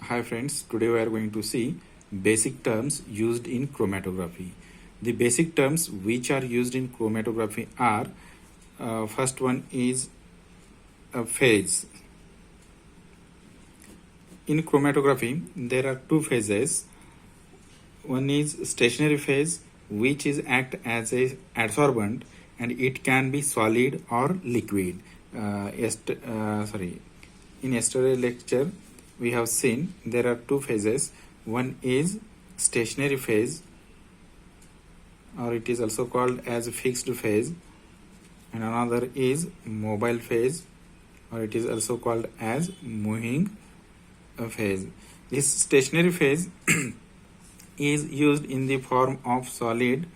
Hi friends, today we are going to see basic terms used in chromatography. The basic terms which are used in chromatography are first one is a phase. In chromatography there are two phases. One is stationary phase, which is act as a adsorbent and it can be solid or liquid. In yesterday's lecture we have seen there are two phases. One is stationary phase, or it is also called as fixed phase, and another is mobile phase, or it is also called as moving phase. This stationary phase is used in the form of solid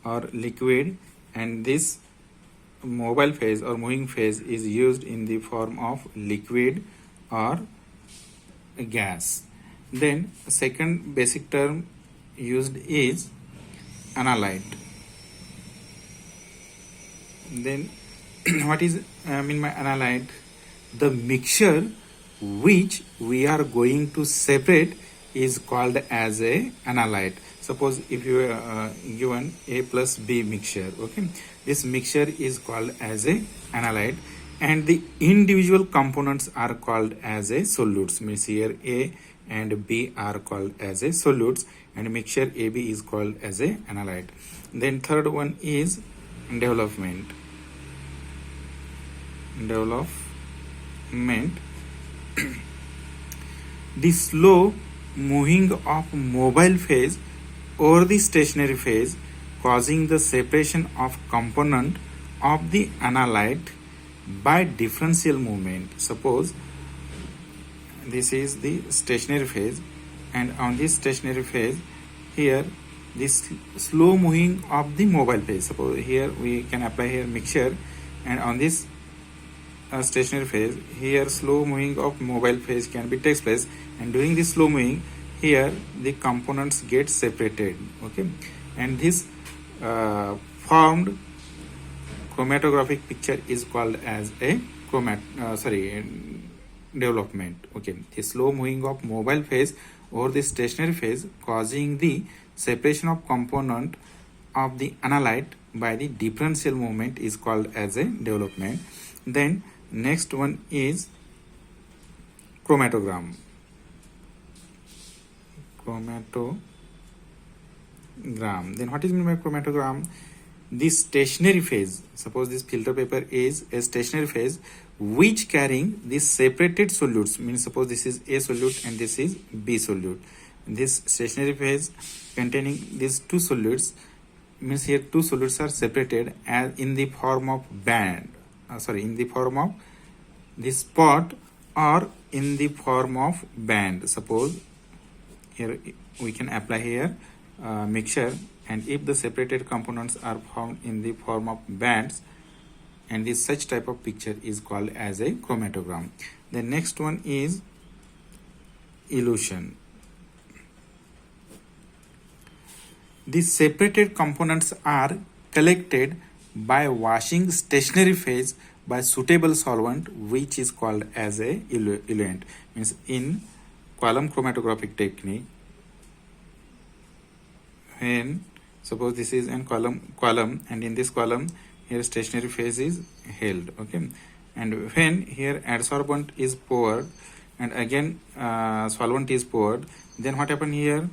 or liquid, and this mobile phase or moving phase is used in the form of liquid or gas. Then second basic term used is analyte. Then what is mean by analyte? The mixture which we are going to separate is called as a analyte. Suppose if you are given A plus B mixture, okay, this mixture is called as a analyte, and the individual components are called as a solutes. Means here A and B are called as a solutes, and mixture AB is called as a analyte. Then third one is development. The slow moving of mobile phase over the stationary phase, causing the separation of component of the analyte by differential movement. Suppose this is the stationary phase, and on this stationary phase here this slow moving of the mobile phase. Suppose here we can apply here mixture, and on this stationary phase here slow moving of mobile phase can be takes place, and during this slow moving here the components get separated, okay, and this formed chromatographic picture is called as a development. Okay, the slow moving of mobile phase over the stationary phase causing the separation of component of the analyte by the differential movement is called as a development. Then next one is chromatogram. Then what is meant by chromatogram? This stationary phase, suppose this filter paper is a stationary phase which carrying these separated solutes. Means suppose this is A solute and this is B solute. This stationary phase containing these two solutes, means here two solutes are separated as in the form of band, in the form of this spot or in the form of band. Suppose here we can apply here mixture, and if the separated components are found in the form of bands, and this such type of picture is called as a chromatogram. The next one is elution. The separated components are collected by washing stationary phase by suitable solvent, which is called as a eluent. Means in column chromatographic technique, when suppose this is an column and in this column here stationary phase is held, okay, and when here adsorbent is poured and again solvent is poured, then what happen here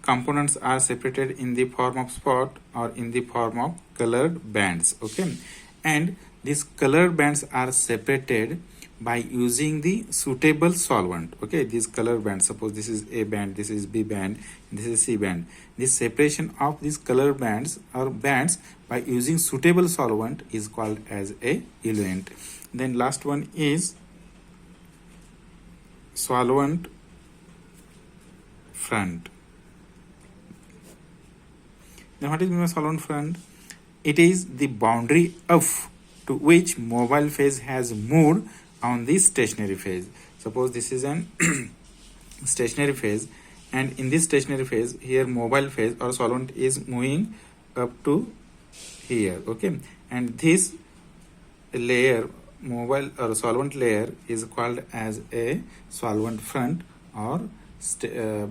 components are separated in the form of spot or in the form of colored bands, okay, and these colored bands are separated by using the suitable solvent, okay. These color bands, suppose this is A band, this is B band, this is C band. This separation of these color bands or bands by using suitable solvent is called as a eluent. Then last one is solvent front. Now what is meant by solvent front? It is the boundary of to which mobile phase has moved on this stationary phase. Suppose this is an stationary phase, and in this stationary phase here mobile phase or solvent is moving up to here, okay, and this layer mobile or solvent layer is called as a solvent front or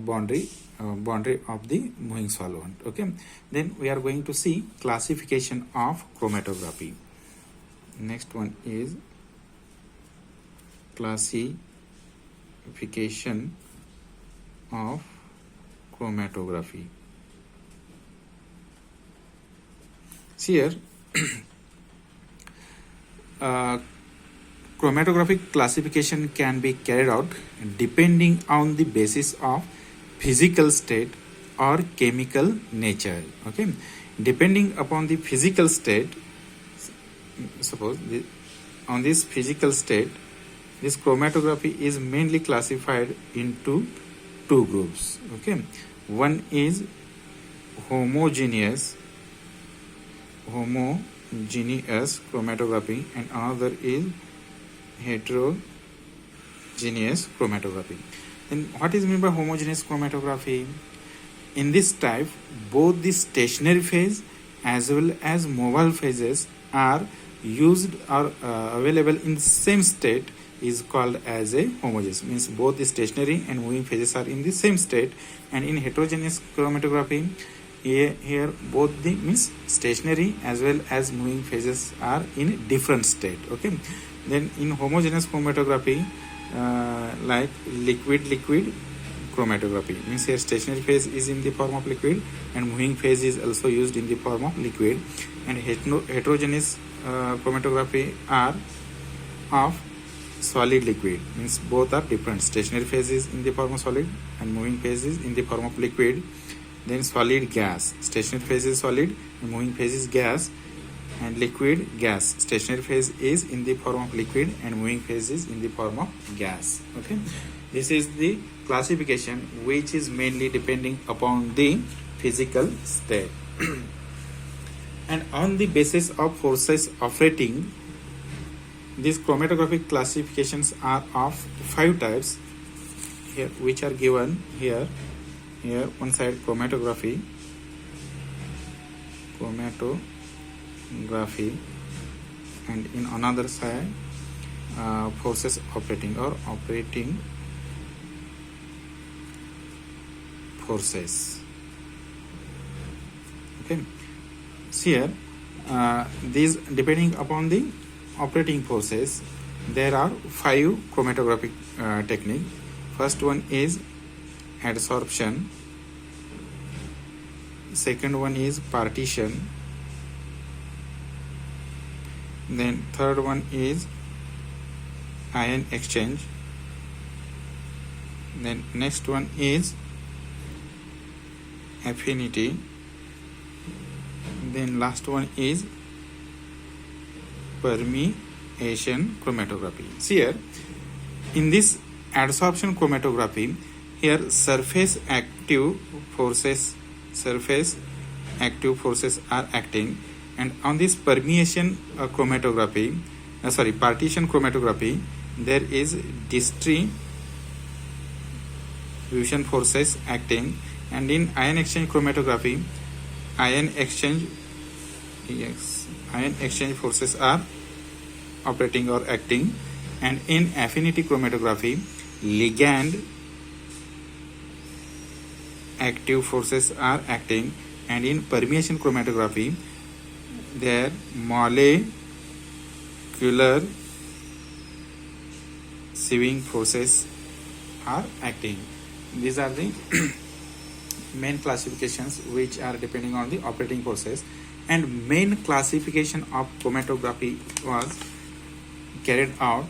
boundary of the moving solvent. Okay, then we are going to see classification of chromatography. Next one is classification of chromatography. See here chromatographic classification can be carried out depending on the basis of physical state or chemical nature. Okay, depending upon the physical state, suppose on this physical state, this chromatography is mainly classified into two groups. Okay, one is homogeneous chromatography and another is heterogeneous chromatography. Then what is meant by homogeneous chromatography? In this type, both the stationary phase as well as mobile phases are used or available in the same state is called as a homogeneous. Means both the stationary and moving phases are in the same state. And in heterogeneous chromatography, here both the means stationary as well as moving phases are in different state. Okay, then in homogeneous chromatography, like liquid chromatography, means here stationary phase is in the form of liquid and moving phase is also used in the form of liquid. And heterogeneous chromatography are of solid liquid, means both are different. Stationary phase is in the form of solid and moving phase is in the form of liquid. Then solid gas, stationary phase is solid and moving phase is gas. And liquid gas, stationary phase is in the form of liquid and moving phase is in the form of gas. Okay, this is the classification which is mainly depending upon the physical state. And on the basis of forces operating, these chromatographic classifications are of 5 types here, which are given here. Here one side chromatography, and in another side forces operating or operating forces. Okay, see here these depending upon the operating forces, there are 5 chromatographic technique. First one is adsorption, second one is partition, then third one is ion exchange, then next one is affinity, then last one is permeation chromatography. See here in this adsorption chromatography, here surface active forces are acting, and on this permeation chromatography, partition chromatography, there is distribution forces acting. And in ion exchange chromatography, ion exchange forces are operating or acting. And in affinity chromatography, ligand active forces are acting. And in permeation chromatography, their molecular sieving forces are acting. These are the main classifications which are depending on the operating forces. And main classification of chromatography was carried out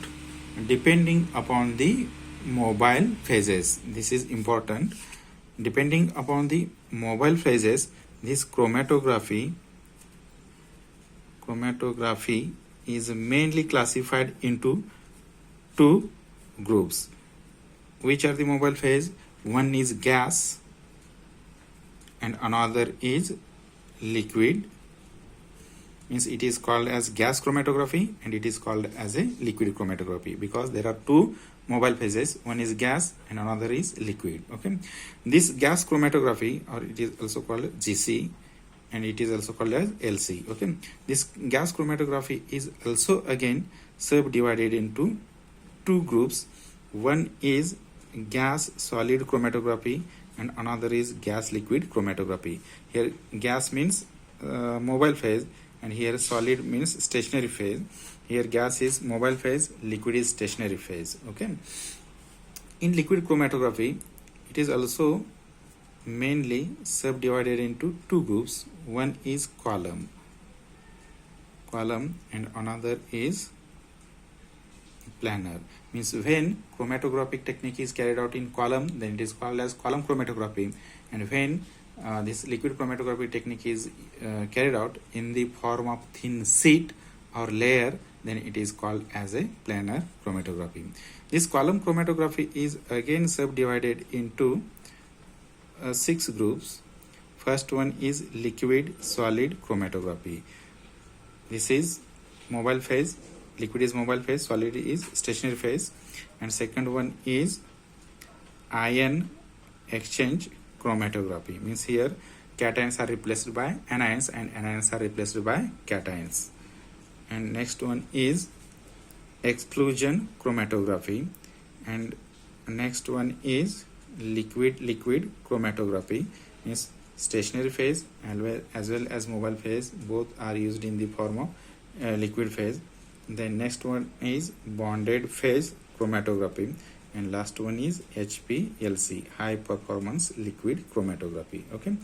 depending upon the mobile phases. This is important. Depending upon the mobile phases, this chromatography is mainly classified into 2 groups. Which are the mobile phase? One is gas and another is liquid. Means it is called as gas chromatography and it is called as a liquid chromatography because there are 2 mobile phases. One is gas and another is liquid. Okay, this gas chromatography, or it is also called GC, and it is also called as LC. Okay, this gas chromatography is also again subdivided into two groups. One is gas solid chromatography and another is gas liquid chromatography. Here gas means mobile phase, and here solid means stationary phase. Here gas is mobile phase, liquid is stationary phase. Okay, in liquid chromatography it is also mainly subdivided into two groups. One is column and another is planar. Means when chromatographic technique is carried out in column, then it is called as column chromatography, and when this liquid chromatography technique is carried out in the form of thin sheet or layer, then it is called as a planar chromatography. This column chromatography is again subdivided into 6 groups. First one is liquid solid chromatography. This is mobile phase, liquid is mobile phase, solid is stationary phase. And second one is ion exchange chromatography. Means here cations are replaced by anions and anions are replaced by cations. And next one is exclusion chromatography, and next one is liquid chromatography. Means stationary phase as well as mobile phase, both are used in the form of liquid phase. Then next one is bonded phase chromatography, and last one is HPLC, high performance liquid chromatography. Okay,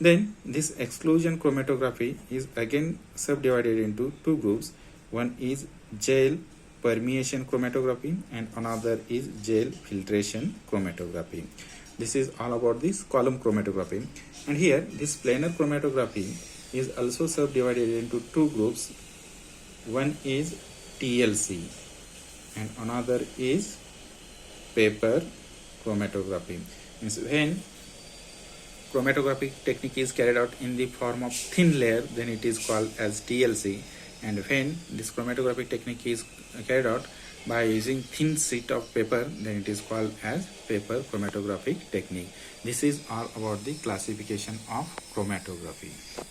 then this exclusion chromatography is again subdivided into two groups. One is gel permeation chromatography and another is gel filtration chromatography. This is all about this column chromatography. And here this planar chromatography is also subdivided into two groups. One is TLC and another is paper chromatography. Means when chromatographic technique is carried out in the form of thin layer, then it is called as TLC, and when this chromatographic technique is carried out by using thin sheet of paper, then it is called as paper chromatographic technique. This is all about the classification of chromatography.